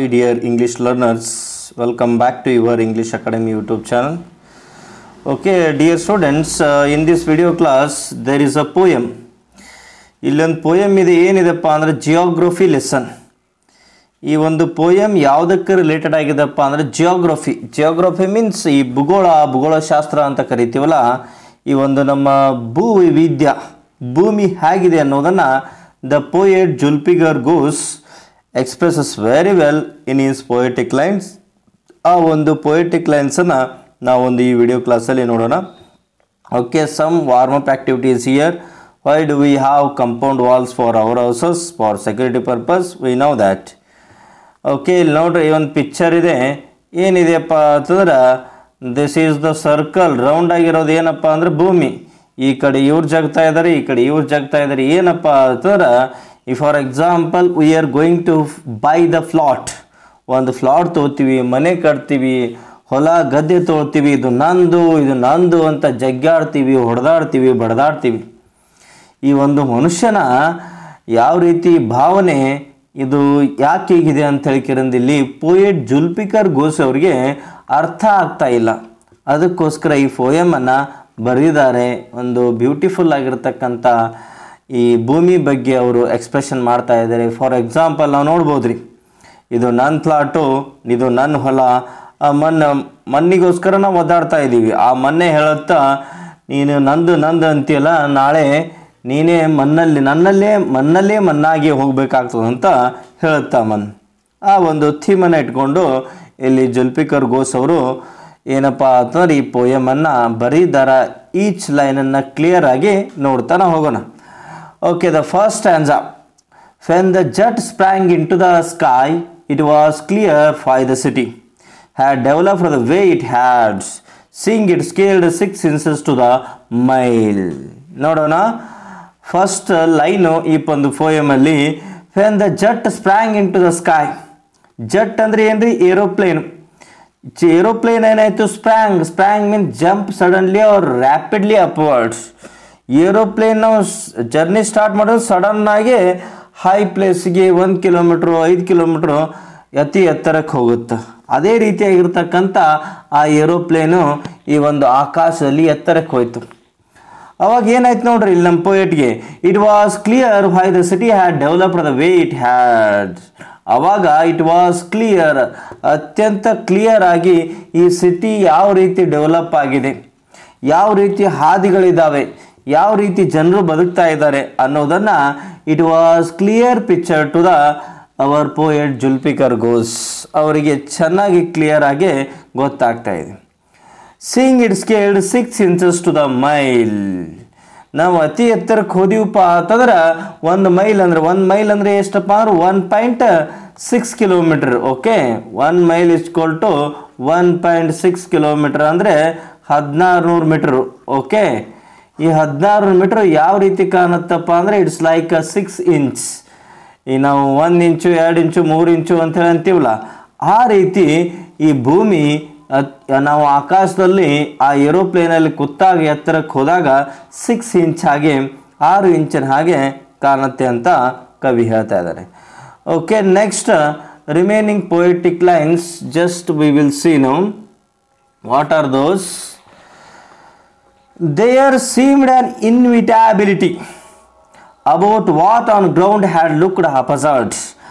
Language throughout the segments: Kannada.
dear English learners, welcome back to your English Academy YouTube channel. Okay, dear students, in this video class there is a poem. ಇಲ್ಲೊಂದು poem ಇದೆ, ಏನಿದೆಪ್ಪ ಅಂದರೆ ಜಿಯೋಗ್ರಫಿ ಲೆಸನ್. ಈ ಒಂದು poem ಯಾವುದಕ್ಕೆ ರಿಲೇಟೆಡ್ ಆಗಿದೆಪ್ಪ ಅಂದರೆ ಜಿಯೋಗ್ರಫಿ ಮೀನ್ಸ್ ಈ ಭೂಗೋಳಶಾಸ್ತ್ರ ಅಂತ ಕರಿತೀವಲ್ಲ, ಈ ಒಂದು ನಮ್ಮ ಭೂವಿವಿಧ್ಯ ಭೂಮಿ ಹೇಗಿದೆ ಅನ್ನೋದನ್ನು the poet Julpikar Ghose expresses very well in his poetic lines. ಆ ಒಂದು poetic lines ಅನ್ನು ನಾವು ಒಂದು ಈ ವಿಡಿಯೋ ಕ್ಲಾಸಲ್ಲಿ ನೋಡೋಣ. Okay, some warm up activities here. Why do we have compound walls for our houses? For security purpose, we know that. Okay, ಇಲ್ಲಿ ನೋಡ್ರಿ ಈ ಒಂದು ಪಿಕ್ಚರ್ ಇದೆ, ಏನಿದೆಯಪ್ಪ ಅಂತಂದ್ರೆ this is the circle, round ಆಗಿರೋದು ಏನಪ್ಪ ಅಂದ್ರೆ ಭೂಮಿ. ಈ ಕಡೆ ಇವ್ರು ಜಗ್ತಾ ಇದ್ದಾರೆ, ಈ ಕಡೆ ಇವ್ರು ಜಗ್ತಾ ಇದ್ದಾರೆ. ಏನಪ್ಪ ಅಂತಂದ್ರೆ for example we are going to buy the flat. ಒಂದು ಫ್ಲಾಟ್ ತೊಗೊತೀವಿ, ಮನೆ ಕಟ್ತೀವಿ, ಹೊಲ ಗದ್ದೆ ತೊಗೊಳ್ತೀವಿ, ಇದು ನಂದು ಅಂತ ಜಗ್ಗಾಡ್ತೀವಿ, ಹೊಡೆದಾಡ್ತೀವಿ, ಬಡ್ದಾಡ್ತೀವಿ. ಈ ಒಂದು ಮನುಷ್ಯನ ಯಾವ ರೀತಿ ಭಾವನೆ ಇದು ಯಾಕೆ ಹೀಗಿದೆ ಅಂತ ಹೇಳಿಕಿರಂದಿಲ್ಲಿ ಪೋಯೆಟ್ ಜುಲ್ಪಿಕರ್ ಘೋಸ್ ಅವರಿಗೆ ಅರ್ಥ ಆಗ್ತಾ ಇಲ್ಲ. ಅದಕ್ಕೋಸ್ಕರ ಈ ಪೋಯಮನ್ನು ಬರೆದಿದ್ದಾರೆ. ಒಂದು ಬ್ಯೂಟಿಫುಲ್ ಆಗಿರ್ತಕ್ಕಂಥ ಈ ಭೂಮಿ ಬಗ್ಗೆ ಅವರು ಎಕ್ಸ್ಪ್ರೆಷನ್ ಮಾಡ್ತಾ ಇದ್ದಾರೆ. ಫಾರ್ ಎಕ್ಸಾಂಪಲ್ ನಾವು ನೋಡ್ಬೋದ್ರಿ, ಇದು ನನ್ನ ಫ್ಲಾಟು, ಇದು ನನ್ನ ಹೊಲ, ಆ ಮಣ್ಣಿಗೋಸ್ಕರ ನಾವು ಒದ್ದಾಡ್ತಾ ಇದ್ದೀವಿ. ಆ ಮಣ್ಣೆ ಹೇಳುತ್ತಾ ನೀನು ನಂದು ಅಂತೀಯಲ್ಲ, ನಾಳೆ ನೀನೇ ಮಣ್ಣಲ್ಲೇ ಮಣ್ಣಾಗಿ ಹೋಗಬೇಕಾಗ್ತದಂತ ಹೇಳುತ್ತಾ ಆ ಒಂದು ಥೀಮನ್ನು ಇಟ್ಕೊಂಡು ಇಲ್ಲಿ ಜುಲ್ಪಿಕರ್ ಘೋಸ್ ಅವರು ಏನಪ್ಪ ಅಂತಂದ್ರೆ ಈ ಪೋಯಮನ್ನು ಬರೀದಾರ. ಈಚ್ ಲೈನನ್ನು ಕ್ಲಿಯರ್ ಆಗಿ ನೋಡ್ತಾನೆ ಹೋಗೋಣ. Okay, the first stanza. When the jet sprang into the sky it was clear for the city had developed the way it had seeing it scaled 6 inches to the mile. ನೋಡೋಣ ಫಸ್ಟ್ ಲೈನು ಈ ಒಂದು ಪೋಯಮಲ್ಲಿ. When the jet sprang into the sky. Jet ಅಂದರೆ ಏನ್ರಿ? ಏರೋಪ್ಲೇನ್. ಏರೋಪ್ಲೇನ್ ಏನಾಯಿತು? Sprang means jump suddenly or rapidly upwards. Aeroplane ನಾವು ಜರ್ನಿ ಸ್ಟಾರ್ಟ್ ಮಾಡೋದು ಸಡನ್ನಾಗಿ ಹೈ ಪ್ಲೇಸ್ಗೆ 1 kilometer 5 kilometer ಅತಿ ಎತ್ತರಕ್ಕೆ ಹೋಗುತ್ತೆ. ಅದೇ ರೀತಿಯಾಗಿರ್ತಕ್ಕಂಥ ಆ ಏರೋಪ್ಲೇನು ಈ ಒಂದು ಆಕಾಶದಲ್ಲಿ ಎತ್ತರಕ್ಕೆ ಹೋಯ್ತು. ಅವಾಗ ಏನಾಯ್ತು ನೋಡ್ರಿ ಇಲ್ಲಿ ನಮ್ಮ ಪೋಯೆಟ್ಗೆ, it was clear why the city had developed the way it had. ಅವಾಗ ಇಟ್ ವಾಸ್ ಕ್ಲಿಯರ್, ಅತ್ಯಂತ ಕ್ಲಿಯರ್ ಆಗಿ ಈ ಸಿಟಿ ಯಾವ ರೀತಿ ಡೆವಲಪ್ ಆಗಿದೆ, ಯಾವ ರೀತಿ ಹಾದಿಗಳಿದ್ದಾವೆ, ಯಾವ ರೀತಿ ಜನರು ಬದುಕ್ತಾ ಇದ್ದಾರೆ ಅನ್ನೋದನ್ನು it was clear picture to the our poet Zulfikar Ghose ಅವರಿಗೆ ಚೆನ್ನಾಗಿ ಕ್ಲಿಯರ್ ಆಗಿ ಗೊತ್ತಾಗ್ತಾ ಇದೆ. Seeing it scaled 6 inches to the mile. ನಾವು ಅತಿ ಎತ್ತರಕ್ಕೆ ಹೋದಿವಪ್ಪ ಅಂತಂದ್ರೆ 1 ಮೈಲ್ ಅಂದರೆ ಎಷ್ಟಪ್ಪ ಅಂದ್ರೆ 1.6 kilometer. Okay, 1 mile equal to 1.6 kilometer ಅಂದರೆ 1600 ಮೀಟರ್. ಓಕೆ, ಈ 1600 ಮೀಟರ್ ಯಾವ ರೀತಿ ಕಾಣುತ್ತಪ್ಪ ಅಂದರೆ ಇಟ್ಸ್ ಲೈಕ್ 6 inch. ಈ ನಾವು 1 inch 2 inch 3 inch ಅಂತ ಹೇಳಿ ಅಂತೀವಲ್ಲ, ಆ ರೀತಿ ಈ ಭೂಮಿ ನಾವು ಆಕಾಶದಲ್ಲಿ ಆ ಏರೋಪ್ಲೇನಲ್ಲಿ ಕೂತಾಗ ಎತ್ತರಕ್ಕೆ ಹೋದಾಗ 6 inch ಹಾಗೆ 6 ಇಂಚಿನ ಹಾಗೆ ಕಾಣುತ್ತೆ ಅಂತ ಕವಿ ಹೇಳ್ತಾ ಇದ್ದಾರೆ. Okay, next remaining poetic lines just we will see now. What are those? There seemed an inevitability about what on ground had looked haphazard,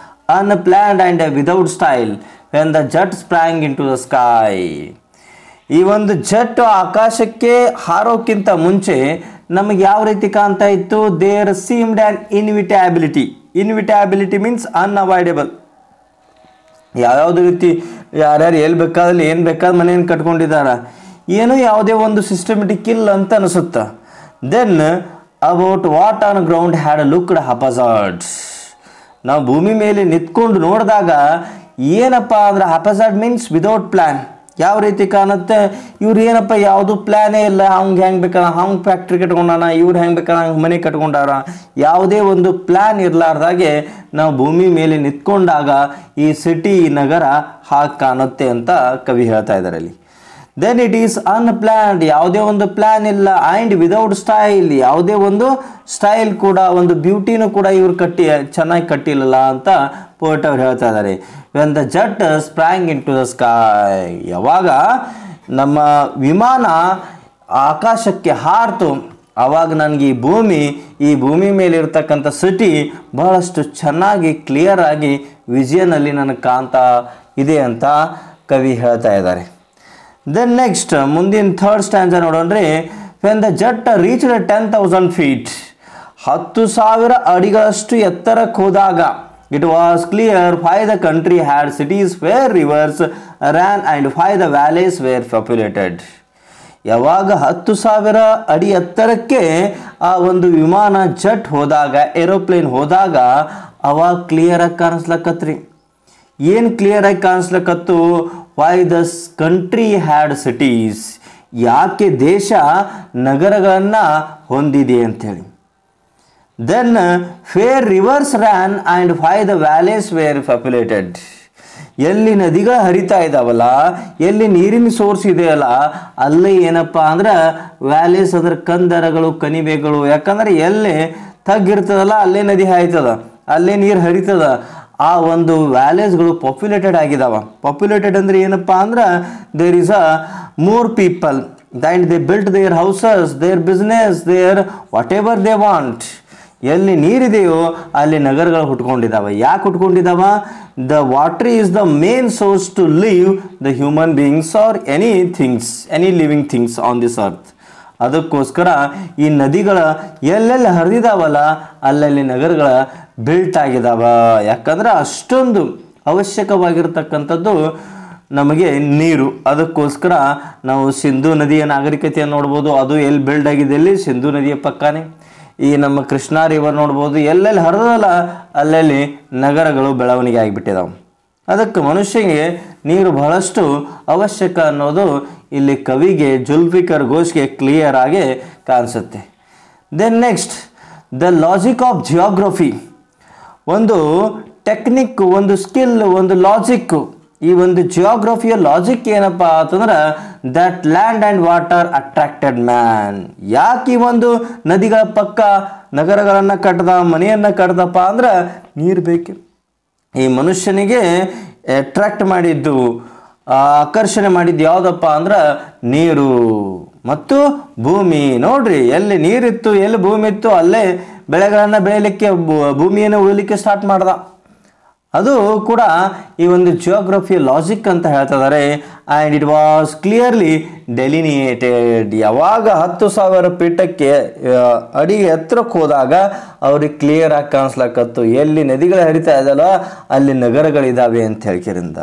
unplanned and without style when the jet sprang into the sky. ಈ ಒಂದು ಜಟ್ ಆಕಾಶಕ್ಕೆ ಹಾರೋಕ್ಕಿಂತ ಮುಂಚೆ ನಮಗೆ ಯಾವ ರೀತಿ ಕಾಣ್ತಾ ಇತ್ತು? There seemed an inevitability means unavoidable. ಯಾವ್ಯಾವ್ದು ರೀತಿ ಯಾರ್ಯಾರು ಎಲ್ಲಿ ಬೇಕಾದಲ್ಲಿ ಏನು ಬೇಕಾದ್ರೆ ಮನೆಯನ್ನು ಕಟ್ಕೊಂಡಿದ್ದಾರೆ, ಏನೋ ಯಾವುದೇ ಒಂದು ಸಿಸ್ಟಮೆಟಿಕ್ ಇಲ್ಲ ಅಂತ ಅನಿಸುತ್ತೆ. Then about what on ground had looked haphazard. ನಾವು ಭೂಮಿ ಮೇಲೆ ನಿಂತ್ಕೊಂಡು ನೋಡಿದಾಗ ಏನಪ್ಪ ಅಂದ್ರೆ haphazard ಮೀನ್ಸ್ ವಿದೌಟ್ ಪ್ಲ್ಯಾನ್. ಯಾವ ರೀತಿ ಕಾಣುತ್ತೆ? ಇವ್ರು ಏನಪ್ಪ ಯಾವುದು ಪ್ಲ್ಯಾನೇ ಇಲ್ಲ, ಹೆಂಗೆ ಬೇಕಾದ ಹಂಗೆ ಫ್ಯಾಕ್ಟ್ರಿ ಕಟ್ಕೊಂಡಾನ, ಇವ್ರು ಹೆಂಗೆ ಬೇಕಾದ ಹಂಗೆ ಮನೆ ಕಟ್ಕೊಂಡಾರ, ಯಾವುದೇ ಒಂದು ಪ್ಲ್ಯಾನ್ ಇರಲಾರ್ದಾಗೆ ನಾವು ಭೂಮಿ ಮೇಲೆ ನಿಂತ್ಕೊಂಡಾಗ ಈ ಸಿಟಿ ನಗರ ಹಾಗೆ ಕಾಣುತ್ತೆ ಅಂತ ಕವಿ ಹೇಳ್ತಾ ಇದ್ದಾರೆ ಇಲ್ಲಿ. ದೆನ್ ಇಟ್ ಈಸ್ ಅನ್ಪ್ಲ್ಯಾನ್ಡ್, ಯಾವುದೇ ಒಂದು ಪ್ಲ್ಯಾನ್ ಇಲ್ಲ. ಆ್ಯಂಡ್ ವಿದೌಟ್ ಸ್ಟೈಲ್, ಯಾವುದೇ ಒಂದು ಸ್ಟೈಲ್ ಕೂಡ, ಒಂದು ಬ್ಯೂಟಿನೂ ಕೂಡ ಇವ್ರು ಚೆನ್ನಾಗಿ ಕಟ್ಟಿಲ್ಲಲ್ಲ ಅಂತ ಪೋರ್ಟ್ ಅವ್ರು ಹೇಳ್ತಾ ಇದ್ದಾರೆ. When the jet sprang into the sky, ಯಾವಾಗ ನಮ್ಮ ವಿಮಾನ ಆಕಾಶಕ್ಕೆ ಹಾರ್ತು ಆವಾಗ ನನಗೆ ಈ ಭೂಮಿ ಮೇಲೆ ಇರ್ತಕ್ಕಂಥ ಸಿಟಿ ಬಹಳಷ್ಟು ಚೆನ್ನಾಗಿ ಕ್ಲಿಯರ್ ಆಗಿ ವಿಷನಲ್ಲಿ ನನಗೆ ಕಾಣ್ತಾ ಇದೆ ಅಂತ ಕವಿ ಹೇಳ್ತಾ ಇದ್ದಾರೆ. ದೆನ್ ನೆಕ್ಸ್ಟ್ ಮುಂದಿನ ಥರ್ಡ್ ಸ್ಟ್ಯಾನ್ಜಾ ನೋಡೋಣ್ರಿ. When the jet reached 10,000 feet, 10,000 ಅಡಿಗಳಷ್ಟು ಎತ್ತರಕ್ಕೆ ಹೋದಾಗ it was clear why the country had cities where rivers ran and why the valleys were populated. ಯಾವಾಗ 10,000 ಅಡಿ ಎತ್ತರಕ್ಕೆ ಆ ಒಂದು ವಿಮಾನ ಜಟ್ ಹೋದಾಗ, ಏರೋಪ್ಲೇನ್ ಹೋದಾಗ ಅವಾಗ ಕ್ಲಿಯರಾಗಿ ಕಾಣಿಸ್ಲಕತ್ರಿ. ಏನು ಕ್ಲಿಯರಾಗಿ ಕಾಣಿಸ್ಲಕತ್ತು? Why this country had cities, ಯಾಕೆ ದೇಶ ನಗರಗಳನ್ನು ಹೊಂದಿದೆ ಅಂಥೇಳಿ. Then where rivers ran and why the valleys were populated, ಎಲ್ಲಿ ನದಿಗಳು ಹರಿತಾ ಇದ್ದಾವಲ್ಲ, ಎಲ್ಲಿ ನೀರಿನ ಸೋರ್ಸ್ ಇದೆಯಲ್ಲ, ಅಲ್ಲಿ ಏನಪ್ಪ ಅಂದ್ರೆ ವ್ಯಾಲೇಸ್ ಅಂದ್ರೆ ಕಂದರಗಳು, ಕಣಿವೆಗಳು. ಯಾಕಂದ್ರೆ ಎಲ್ಲಿ ತಗ್ಗಿರ್ತದಲ್ಲ ಅಲ್ಲೇ ನದಿ ಹಾಯ್ತದ, ಅಲ್ಲೇ ನೀರು ಹರಿತದ. ಆ ಒಂದು ವ್ಯಾಲೇಸ್ಗಳು ಪಾಪ್ಯುಲೇಟೆಡ್ ಆಗಿದಾವ. ಪಾಪ್ಯುಲೇಟೆಡ್ ಅಂದ್ರೆ ಏನಪ್ಪ ಅಂದ್ರೆ there is a more people and they built their houses, their business, their whatever they want. ಎಲ್ಲಿ ನೀರಿದೆಯೋ ಅಲ್ಲಿ ನಗರಗಳು ಹುಟ್ಕೊಂಡಿದ್ದಾವೆ. ಯಾಕೆ ಹುಟ್ಕೊಂಡಿದ್ದಾವ? The water is the main source to live the human beings or any living things on this earth. ಅದಕ್ಕೋಸ್ಕರ ಈ ನದಿಗಳ ಎಲ್ಲೆಲ್ಲಿ ಹರಿದಿದ್ದಾವಲ್ಲ ಅಲ್ಲಲ್ಲಿ ನಗರಗಳ ಬಿಲ್ಟ್ ಆಗಿದಾವ. ಯಾಕಂದ್ರೆ ಅಷ್ಟೊಂದು ಅವಶ್ಯಕವಾಗಿರ್ತಕ್ಕಂಥದ್ದು ನಮಗೆ ನೀರು. ಅದಕ್ಕೋಸ್ಕರ ನಾವು ಸಿಂಧೂ ನದಿಯ ನಾಗರಿಕತೆಯನ್ನು ನೋಡ್ಬೋದು. ಅದು ಎಲ್ಲಿ ಬಿಲ್ಡ್ ಆಗಿದೆ? ಎಲ್ಲಿ? ಸಿಂಧೂ ನದಿಯ ಪಕ್ಕನೇ. ಈ ನಮ್ಮ ಕೃಷ್ಣಾ ರಿವರ್ ನೋಡ್ಬೋದು. ಎಲ್ಲೆಲ್ಲಿ ಹರಿದಲ್ಲ ಅಲ್ಲಲ್ಲಿ ನಗರಗಳು ಬೆಳವಣಿಗೆ ಆಗಿಬಿಟ್ಟಿದಾವೆ. ಅದಕ್ಕೆ ಮನುಷ್ಯನಿಗೆ ನೀರು ಬಹಳಷ್ಟು ಅವಶ್ಯಕ ಅನ್ನೋದು ಇಲ್ಲಿ ಕವಿಗೆ ಜುಲ್ಫಿಕರ್ ಘೋಷ್ಗೆ ಕ್ಲಿಯರ್ ಆಗಿ ಕಾಣಿಸುತ್ತೆ. Then next the logic of geography, ಒಂದು ಟೆಕ್ನಿಕ್, ಒಂದು ಸ್ಕಿಲ್, ಒಂದು ಲಾಜಿಕ್. ಈ ಒಂದು ಜಿಯೋಗ್ರಫಿಯ ಲಾಜಿಕ್ ಏನಪ್ಪ ಅಂತಂದ್ರೆ that land and water attracted man. ಯಾಕೆ ಈ ಒಂದು ನದಿಗಳ ಪಕ್ಕ ನಗರಗಳನ್ನು ಕಟ್ಟದ, ಮನೆಯನ್ನು ಕಟ್ಟದಪ್ಪ ಅಂದ್ರೆ ನೀರು ಬೇಕು. ಈ ಮನುಷ್ಯನಿಗೆ ಅಟ್ರಾಕ್ಟ್ ಮಾಡಿದ್ದು, ಆಕರ್ಷಣೆ ಮಾಡಿದ್ದು ಯಾವುದಪ್ಪ ಅಂದ್ರೆ ನೀರು ಮತ್ತು ಭೂಮಿ. ನೋಡ್ರಿ, ಎಲ್ಲಿ ನೀರಿತ್ತು, ಎಲ್ಲಿ ಭೂಮಿ ಇತ್ತು, ಅಲ್ಲೇ ಬೆಳೆಗಳನ್ನು ಬೆಳೆಯಲಿಕ್ಕೆ, ಭೂಮಿಯನ್ನು ಉಳಿಲಿಕ್ಕೆ ಸ್ಟಾರ್ಟ್ ಮಾಡ್ದ. ಅದು ಕೂಡ ಈ ಒಂದು ಜಿಯೋಗ್ರಫಿಯ ಲಾಜಿಕ್ ಅಂತ ಹೇಳ್ತಿದ್ದಾರೆ. And it was clearly delineated. ಯಾವಾಗ 10,000 ಪೀಠಕ್ಕೆ ಅಡಿ ಎತ್ತರಕ್ಕೆ ಹೋದಾಗ ಅವ್ರಿಗೆ ಕ್ಲಿಯರ್ ಆಗಿ ಕಾಣಿಸ್ಲಕತ್ತು ಎಲ್ಲಿ ನದಿಗಳು ಹರಿತಾ ಇದಲ್ಲ ಅಲ್ಲಿ ನಗರಗಳಿದ್ದಾವೆ ಅಂತ ಹೇಳ್ಕಿರಿಂದ.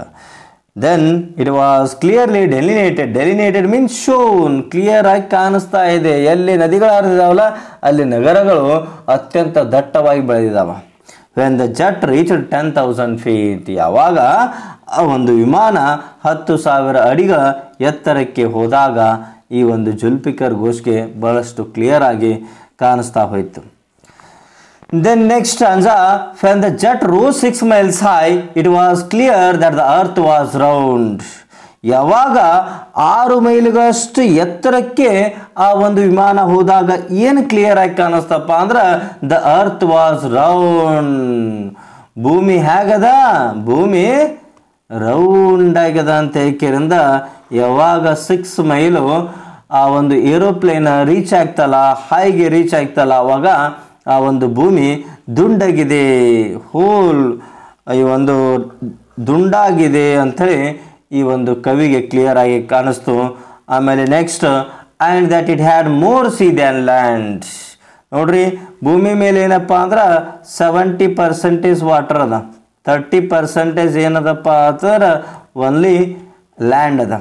Then it was clearly delineated means shown, clear ಆಗಿ ಕಾಣಿಸ್ತಾ ಇದೆ. ಎಲ್ಲಿ ನದಿಗಳು ಹರಿದಿದಾವಲ್ಲ ಅಲ್ಲಿ ನಗರಗಳು ಅತ್ಯಂತ ದಟ್ಟವಾಗಿ ಬೆಳೆದಿದ್ದಾವ. When the jet reached 10,000 feet, ಯಾವಾಗ ಆ ಒಂದು ವಿಮಾನ 10,000 ಅಡಿಗಳ ಎತ್ತರಕ್ಕೆ ಹೋದಾಗ ಈ ಒಂದು ಜುಲ್ಫಿಕರ್ ಘೋಷ್ಗೆ ಬಹಳಷ್ಟು ಕ್ಲಿಯರ್ ಆಗಿ ಕಾಣಿಸ್ತಾ ಹೋಯಿತು. Then next stanza, when the jet rose 6 miles high, it was clear that the earth was round. ಯಾವಾಗ 6 ಮೈಲಿಗಳಷ್ಟು ಎತ್ತರಕ್ಕೆ ಆ ಒಂದು ವಿಮಾನ ಹೋದಾಗ ಏನು ಕ್ಲಿಯರ್ ಆಗಿ ಕಾಣಿಸ್ತಪ್ಪ ಅಂದ್ರೆ ದ ಅರ್ತ್ ವಾಸ್ ರೌಂಡ್. ಭೂಮಿ ಹೇಗದ? ಭೂಮಿ ರೌಂಡ್ ಆಗ್ಯದ ಅಂತ ಹೇಳ್ಕಿರಿಂದ ಯಾವಾಗ 6 ಮೈಲು ಆ ಒಂದು ಏರೋಪ್ಲೇನ್ ರೀಚ್ ಆಗ್ತಲ್ಲ, ಹೈಗೆ ರೀಚ್ ಆಗ್ತಲ್ಲ, ಅವಾಗ ಆ ಒಂದು ಭೂಮಿ ದುಂಡಾಗಿದೆ, ಹೋಲ್ ಈ ಒಂದು ದುಂಡಾಗಿದೆ ಅಂಥೇಳಿ ಈ ಒಂದು ಕವಿಗೆ ಕ್ಲಿಯರ್ ಆಗಿ ಕಾಣಿಸ್ತು. ಆಮೇಲೆ next and that it had more C than land. ನೋಡ್ರಿ, ಭೂಮಿ ಮೇಲೆ ಏನಪ್ಪ ಅಂದ್ರೆ 70% ವಾಟರ್ ಅದ, 30% ಏನದಪ್ಪ ಅಂತಂದ್ರೆ ಓನ್ಲಿ ಲ್ಯಾಂಡ್ ಅದ.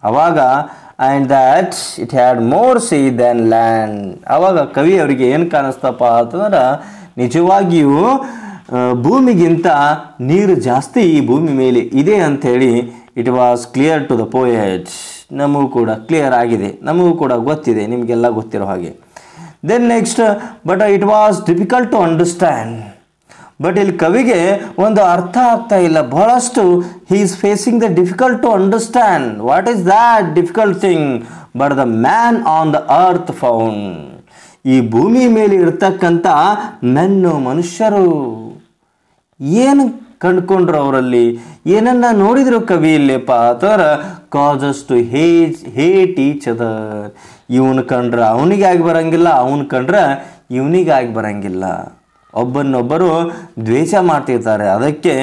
ಅವಾಗ and that it had more C than land. ಅವಾಗ ಕವಿ ಅವರಿಗೆ ಏನು ಕಾಣಿಸ್ತಪ್ಪ ಅಂತಂದ್ರೆ ನಿಜವಾಗಿಯೂ ಭೂಮಿಗಿಂತ ನೀರು ಜಾಸ್ತಿ ಈ ಭೂಮಿ ಮೇಲೆ ಇದೆ ಅಂಥೇಳಿ it was clear to the poet. ನಮಗೂ ಕೂಡ ಕ್ಲಿಯರ್ ಆಗಿದೆ, ನಮಗೂ ಕೂಡ ಗೊತ್ತಿದೆ, ನಿಮಗೆಲ್ಲ ಗೊತ್ತಿರೋ ಹಾಗೆ. Then next but it was difficult to understand. But ಇಲ್ಲಿ ಕವಿಗೆ ಒಂದು ಅರ್ಥ ಆಗ್ತಾ ಇಲ್ಲ ಬಹಳಷ್ಟು. He is facing the difficult to understand. What is that difficult thing? But the man on the earth found. ಈ ಭೂಮಿ ಮೇಲೆ ಇರ್ತಕ್ಕಂಥ ಮನುಷ್ಯರು ಏನು ಕಂಡುಕೊಂಡ್ರು ಅವರಲ್ಲಿ ಏನನ್ನ ನೋಡಿದ್ರು ಕವಿ ಇಲ್ಲಿಪ್ಪ ಅಥವಾ causes to hate each other. ಇವನು ಕಂಡ್ರೆ ಅವನಿಗೆ ಆಗಿ ಬರಂಗಿಲ್ಲ, ಅವನು ಕಂಡ್ರೆ ಇವನಿಗೆ ಆಗಿ ಬರಂಗಿಲ್ಲ, ಒಬ್ಬನೊಬ್ಬರು ದ್ವೇಷ ಮಾಡ್ತಿರ್ತಾರೆ. ಅದಕ್ಕೆ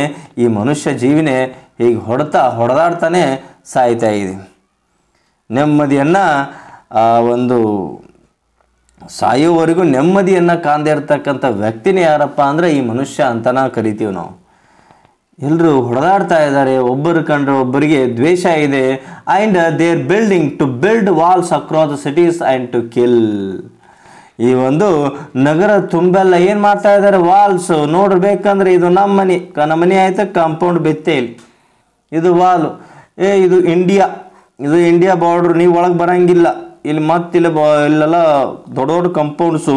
ಈ ಮನುಷ್ಯ ಜೀವನೆ ಹೀಗೆ ಹೊಡೆದಾಡ್ತಾನೆ ಸಾಯ್ತಾ ಇದೆ. ನೆಮ್ಮದಿಯನ್ನು ಒಂದು ಸಾಯೋವರೆಗೂ ನೆಮ್ಮದಿಯನ್ನು ಕಾಣದೇ ಇರ್ತಕ್ಕಂಥ ವ್ಯಕ್ತಿನೇ ಯಾರಪ್ಪ ಅಂದರೆ ಈ ಮನುಷ್ಯ ಅಂತನ ಕರಿತೀವಿ ನಾವು. ಎಲ್ಲರೂ ಹೊಡೆದಾಡ್ತಾ ಇದ್ದಾರೆ, ಒಬ್ಬರು ಕಂಡ್ರೆ ಒಬ್ಬರಿಗೆ ದ್ವೇಷ ಇದೆ. And they are build walls across the cities and to kill. ಈ ಒಂದು ನಗರ ತುಂಬೆಲ್ಲ ಏನು ಮಾಡ್ತಾ ಇದ್ದಾರೆ, ವಾಲ್ಸ್ ನೋಡ್ಬೇಕಂದ್ರೆ ಇದು ನಮ್ಮ ಮನೆ ಆಯ್ತು, ಕಾಂಪೌಂಡ್ ಬೆತ್ತೆ ಇಲ್ಲಿ, ಇದು ವಾಲು, ಇದು ಇಂಡಿಯಾ ಬಾರ್ಡ್ರು, ನೀವು ಒಳಗೆ ಬರಂಗಿಲ್ಲ ಇಲ್ಲಿ, ಮತ್ತಿಲ್ಲ ಇಲ್ಲೆಲ್ಲ ದೊಡ್ಡ ದೊಡ್ಡ ಕಂಪೌಂಡ್ಸು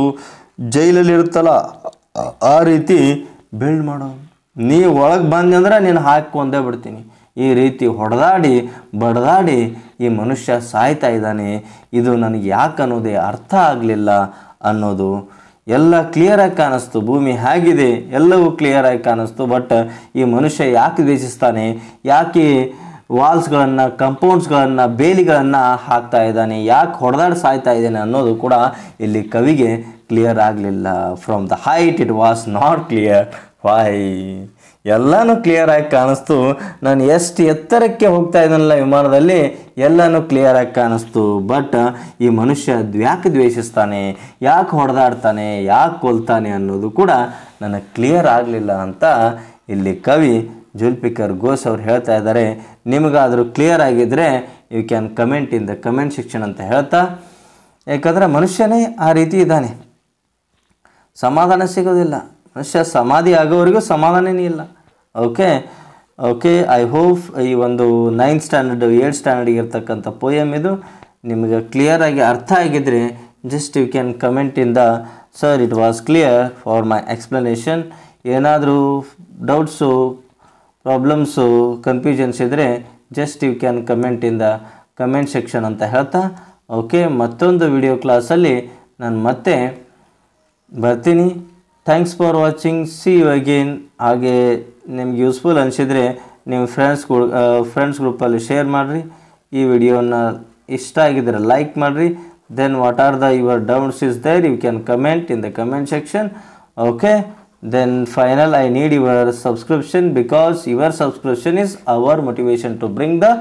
ಜೈಲಲ್ಲಿ ಇರುತ್ತಲ್ಲ ಆ ರೀತಿ ಬಿಲ್ಡ್ ಮಾಡೋ, ನೀವು ಒಳಗೆ ಬಂದಂದ್ರೆ ನೀನು ಹಾಕೊಂಡೇ ಬಿಡ್ತೀನಿ. ಈ ರೀತಿ ಬಡದಾಡಿ ಈ ಮನುಷ್ಯ ಸಾಯ್ತಾ ಇದ್ದಾನೆ. ಇದು ನನಗೆ ಯಾಕೆ ಅನ್ನೋದೇ ಅರ್ಥ ಆಗಲಿಲ್ಲ ಅನ್ನೋದು ಎಲ್ಲ ಕ್ಲಿಯರಾಗಿ ಕಾಣಿಸ್ತು. ಭೂಮಿ ಹೇಗಿದೆ ಎಲ್ಲವೂ ಕ್ಲಿಯರಾಗಿ ಕಾಣಿಸ್ತು. ಬಟ್ ಈ ಮನುಷ್ಯ ಯಾಕೆ ದ್ವೇಷಿಸ್ತಾನೆ, ಯಾಕೆ ವಾಲ್ಸ್ಗಳನ್ನು, ಕಂಪೌಂಡ್ಸ್ಗಳನ್ನು, ಬೇಲಿಗಳನ್ನು ಹಾಕ್ತಾ ಇದ್ದಾನೆ, ಯಾಕೆ ಹೊಡೆದಾಡಿ ಸಾಯ್ತಾ ಇದ್ದಾನೆ ಅನ್ನೋದು ಕೂಡ ಇಲ್ಲಿ ಕವಿಗೆ ಕ್ಲಿಯರ್ ಆಗಲಿಲ್ಲ. From the height it was not clear why. ಎಲ್ಲನೂ ಕ್ಲಿಯರಾಗಿ ಕಾಣಿಸ್ತು. ನಾನು ಎಷ್ಟು ಎತ್ತರಕ್ಕೆ ಹೋಗ್ತಾ ಇದ್ದಾನಲ್ಲ ವಿಮಾನದಲ್ಲಿ ಎಲ್ಲನೂ ಕ್ಲಿಯರಾಗಿ ಕಾಣಿಸ್ತು. ಬಟ್ ಈ ಮನುಷ್ಯ ಯಾಕೆ ದ್ವೇಷಿಸ್ತಾನೆ, ಯಾಕೆ ಹೊಡೆದಾಡ್ತಾನೆ, ಯಾಕೆ ಕೊಲ್ತಾನೆ ಅನ್ನೋದು ಕೂಡ ನನಗೆ ಕ್ಲಿಯರ್ ಆಗಲಿಲ್ಲ ಅಂತ ಇಲ್ಲಿ ಕವಿ ಜುಲ್ಫಿಕರ್ ಘೋಷ್ ಅವ್ರು ಹೇಳ್ತಾ ಇದ್ದಾರೆ. ನಿಮಗಾದರೂ ಕ್ಲಿಯರ್ ಆಗಿದ್ದರೆ you can comment in the comment section ಅಂತ ಹೇಳ್ತಾ, ಯಾಕಂದರೆ ಮನುಷ್ಯನೇ ಆ ರೀತಿ ಇದ್ದಾನೆ, ಸಮಾಧಾನ ಸಿಗೋದಿಲ್ಲ. ಮನುಷ್ಯ ಸಮಾಧಿ ಆಗೋವರೆಗೂ ಸಮಾಧಾನನೇ ಇಲ್ಲ. ಓಕೆ ಐ ಹೋಪ್ ಈ ಒಂದು 9th ಸ್ಟ್ಯಾಂಡರ್ಡ್ 8th ಸ್ಟ್ಯಾಂಡರ್ಡಿಗೆ ಇರ್ತಕ್ಕಂಥ ಪೋಯಮ್ ಇದು ನಿಮಗೆ ಕ್ಲಿಯರಾಗಿ ಅರ್ಥ ಆಗಿದ್ದರೆ just you can comment in the sir it was clear for my explanation. ಏನಾದರೂ ಡೌಟ್ಸು, ಪ್ರಾಬ್ಲಮ್ಸು, ಕನ್ಫ್ಯೂಷನ್ಸ್ ಇದ್ದರೆ just you can comment in the comment section ಅಂತ ಹೇಳ್ತಾ, ಓಕೆ ಮತ್ತೊಂದು ವಿಡಿಯೋ ಕ್ಲಾಸಲ್ಲಿ ನಾನು ಮತ್ತೆ ಬರ್ತೀನಿ. Thanks for watching, see you again. ಹಾಗೆ ನಿಮ್ಗೆ ಯೂಸ್ಫುಲ್ ಅನಿಸಿದರೆ ನಿಮ್ಮ ಫ್ರೆಂಡ್ಸ್ ಗ್ರೂಪಲ್ಲಿ ಶೇರ್ ಮಾಡಿರಿ. ಈ ವಿಡಿಯೋನ ಇಷ್ಟ ಆಗಿದ್ದರೆ ಲೈಕ್ ಮಾಡಿರಿ. Then what are the your doubts is there you can comment in the comment section. Okay then final I need your subscription because your subscription is our motivation to bring the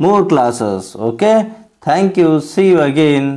more classes. Okay, thank you, see you again.